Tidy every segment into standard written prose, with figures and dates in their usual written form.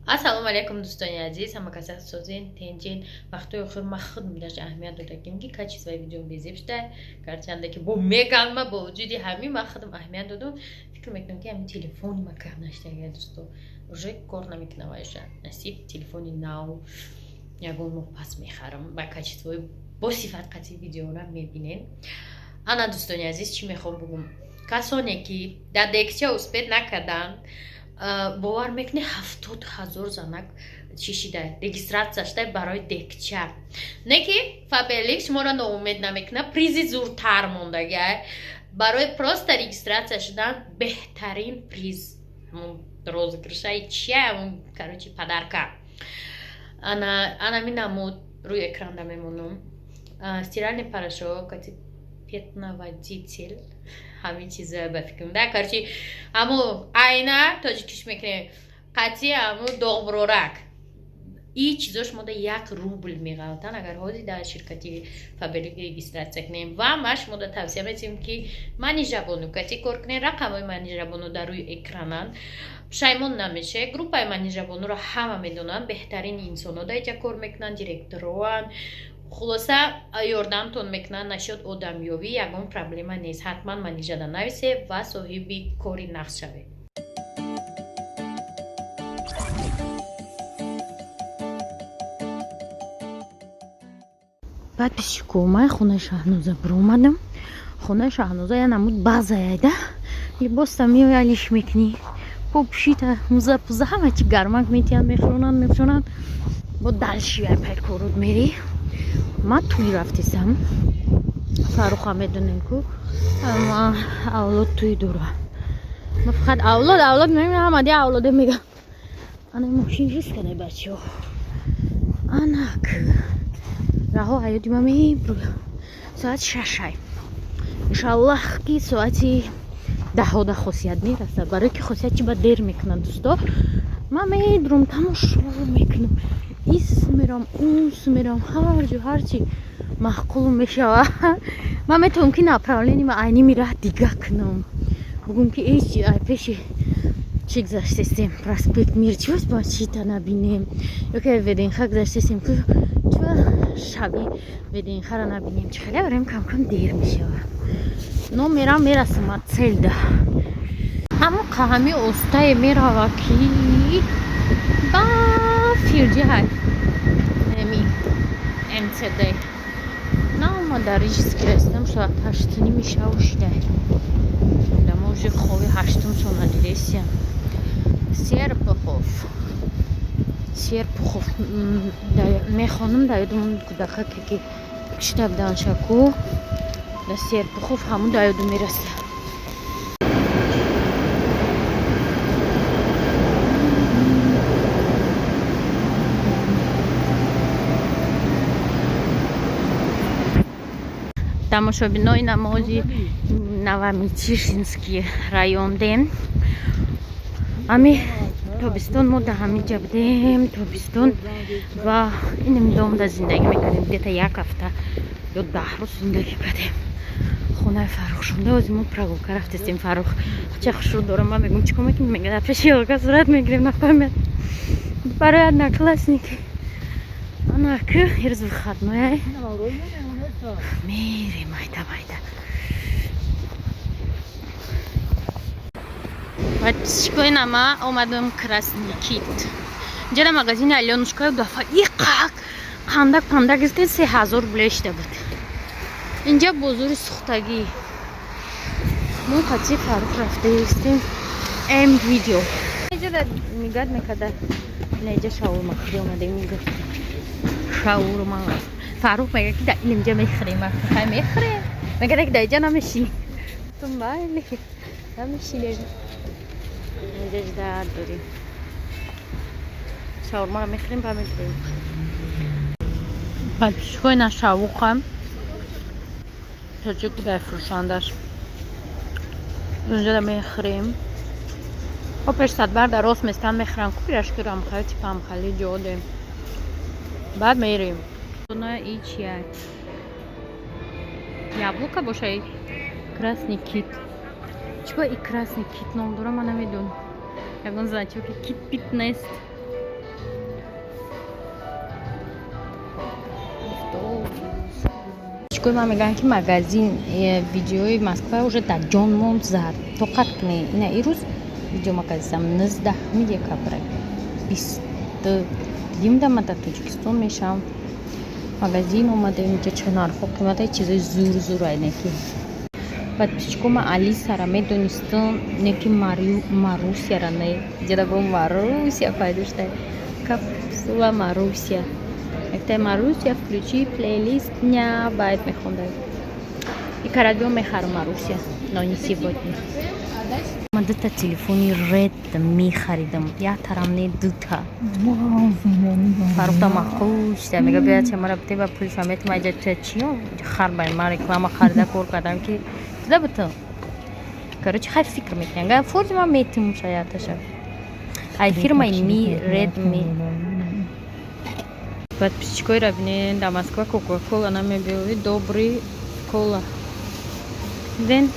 Ассалому алейкум, دوستان عزیز. هم کسات سازین تنجین وقتی آخر ما خودم داشت اهمیت داده کیم که کاری چیزای ویدیو بیزیبشته کرچنده که با میگم ما با وجودی همین ما خودم اهمیت دادم فکر میکنم که همین تلفنی ما کار نشته اگر دوستو روزی کار نمیکنه وایشه نصیب تلفنی ناو یگون مو پس میخرم با کاری چیزای با صفت قطعی ویدیو را میبینین. انا دوستان عزیز چی میخوام بگم کسانی که در دکچه اسپید نکردن باور میکنه 70,000 زنک چیشیده رجیستراسیون شده برای دکچه نه که فابلیک شما را ناامید نمیکنه پریزی زورتر مونده برای پروست رجیستراسیون شدن بهترین پریز розыгрышай چیه اون کاروچی پدرکا انا می نمود روی اکران میمونم стиральный порошок пятноводитель همین چیزا به فکرم ده کارچی امو айна тоҷикиш мекунем қатъи аму доғбурорак ин чизош мода 1 рубл меғалтан агар ҳозир дар ширкати фабрик регистратсия кунем ва ма шумода тавсия метавсем ки мани жабону кати кор кунем рақамои мани жабону дар рӯи экранан пушаймон намеше группаи мани жабонуро ҳама медонанд беҳтарини инсоно дар иҷа кор мекунанд директороан خلاصه یاردمتون میکنن نشد آدمیابی یگان پرابلم نیست حتما منیجه نویسه و صاحبی کاری نقش شوه بعد پیشکومه خونه شهنوزه برو اومدم خونه شهنوزه یه نمود بازایده لباس تمیو یلیش میکنی پوپشیت موزه پوزه همه چی گرمک میتین میخورونن با دلشیوه پیکارود میری ما توی رفتیسم فاروق هم میدونیم که ما اولاد توی دوره ما فقط اولاد نمیدونم همه اولاده میگم انا ماشین ریس کنه بچه ها انک رها حیاتی ما میبرو ساعت 6 انشالله که ساعتی 10 خاصیت میرسه برای که خاصیت چی باید دیر میکنن دوستا ما میدروم تماشا میکنم ایس میرم اونس میرم هر چی محقول میشوه من میتونم که направление ما عینی میره دیگه کنم بگم که ایچ پیش چی گذاشتیم پراسپکت میرچوز با چی تا نبینیم یا که ویدینخه گذاشتیم که چو شبی ویدینخه را نبینیم چه خیلی بریم کم کم دیر میشوه نو میرم میرسم цел ده همون قهمی استای میره کی با فیرجی های نمی MCD نه ما در ریجیس گرستم ساعت 8 میشه وشده دما уже خوابی 8 سونه دیدیم سیرپخوف میخوانم دایدم کودکه که کشتاب دانشکو در سیرپخوف همون دایدم میرسه тамошобинои намози Новомичишинский райондем ами тобистон мо дар ҳамиҷа будем тобистон ва инамидом дар зиндагӣ мекардем где-то 1 ҳафта ё 10 рӯз зиндагӣ кардем хонаи Фаррух шунда ози мо прогулка рафтистем Фаррух ча хушрӯ дорам ман мегӯям чӣ кор мекунем мега дар пеши ёлка сурат мегирем нафаҳмед барои одноклассники анаку ирӯз выходной میریم майда بچه‌های نما اومدم красный кит اینجا در مغازین Аленушка دفعه قندق گرفتن 3000 بلشته بود اینجا بازار سوختگی ما قطعی فاروق رفته استیم ام ویدیو اینجا میگاد میکرده اینجا شاورما خیلی اومده میگه شاورما فاروق میگه که در اینجا میخریم خیلی میخریم میگه که در اینجا نمیشی تو بله نمیشی اینجا جداد داریم شاورما رو میخریم با میخریم بعد پیشگاه نشاوق هم تاجیک در فروشندش اونجا در میخریم و پیش صدبر در راست میستن میخرم که پیرشکی رو هم خیلی تیپ هم خیلی جاده بعد میریم نه ایچ یک яблоко باشه красный кит чего и красный кит ном дора man نمیدون یگان значок کیت فیتنس چیکار من میگن که مگزین ویدیوی مسکو уже در جان موند زد فقط کنی نه ایروز ویدیو مگزیدم 19 دکبر 20 دیم دم در تاجیکستان میشم مگزین اومده اینجا چنار خوب قیمت چیزای زور اینه که بعد پیچکو من علی سر میدونستم نکی ماروسیا را نه جدا گم ماروسیا فایدهش ده капсула Маруся. Это Маруся, включи плейлист дня, байт мехондай. И карадио мехар Маруся, но не сегодня. Мадата телефони Red мехаридам. Я тарамне дута. Фарухта махуся. Мега биад чамара бтеба пулиш амет майда чачио. Харбай ма реклама харида кор кардам ки туда бто. Короче, хай фикр мекунам. Фордима метим шаяташа. Ай фирма ми Red ми. Подписчикой равне до Москва Кока-Кола нам объявили добрый кола. Then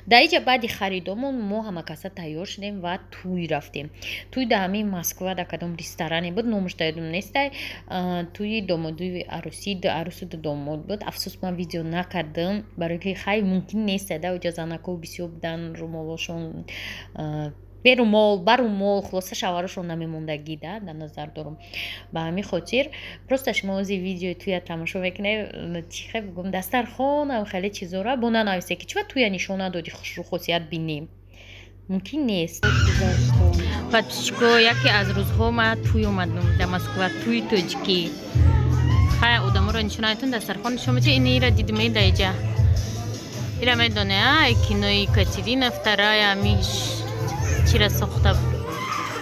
даиҷа баъди харидомон мо ҳамакаса тайёр шудем ва туй рафтем. Туй да ҳамин Москва да кадом ресторане буд, номаш да ёдам нестай. Туи домодуи арӯси арӯсу домод буд. Афсӯс ман видео накардам, барои ки хай мумкин нестай да оҷа занако бисёр будан, румолошон берумол барумол хулоса шаварашон намемондагӣ да дар назар дорам. Ба ҳамин хотир просто шумо ози видеои туя тамошо мекунед чихе бигум дастархон хеле чизора бо нанависе ки чива туя нишона доди хусусият бинем мумкин нест. Подписчико яке аз рӯзҳо ман туй омадам дар Москва туи тоҷикӣ. хай одаморо нишонаетун дастархон нишон мечи инира дидме даиҷа ира медоне кинои Екатерина вторая миш чира сохта буд.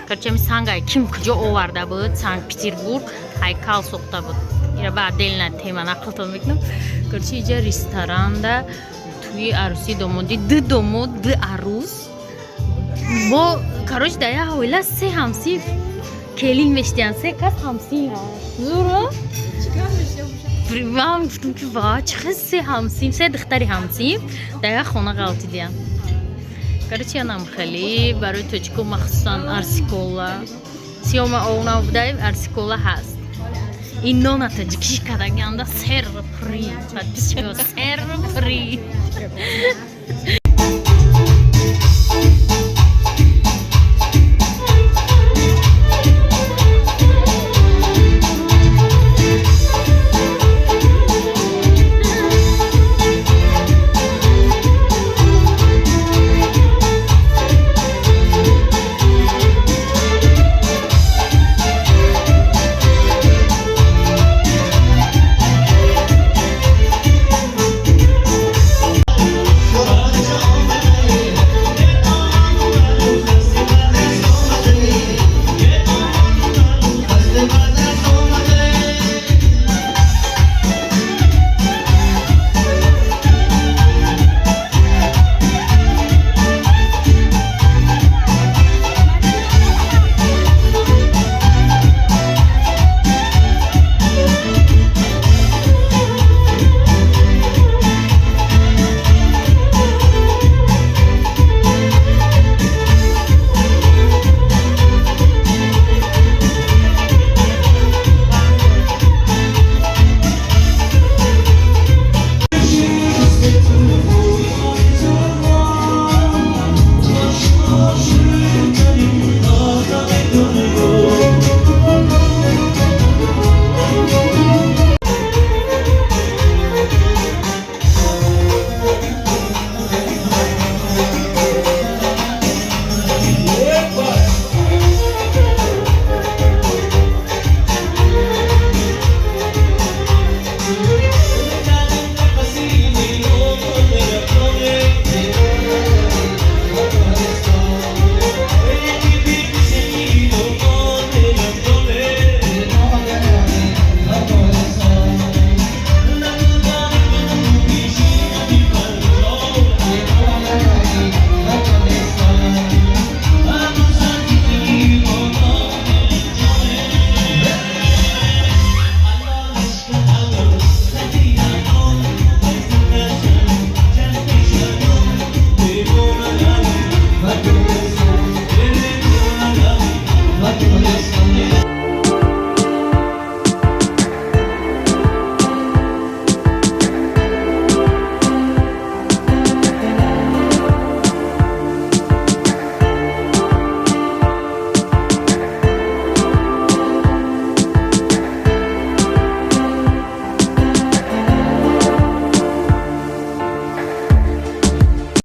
Короче ми сангай ким куҷо оварда буд? Санкт-Петербург ҳайкал сохта буд. Ира ба отдельная тема нақлтон мекунам. Короче иҷа ресторанда туи арӯси домодӣ ду домод ду арӯс бо короче да я оила се ҳамсинф келин мештиян се кас ҳамсинф зуро ман гуфтам ки ва чихе се ҳамсинф се духтари ҳамсинф да я хона ғалтидиям. Короче нам хеле барои тоҷико махсусан арсикола сиёма овна будаем арсикола ҳаст. ин нона тоҷикӣ кардаганда сер фри подписчико сер фри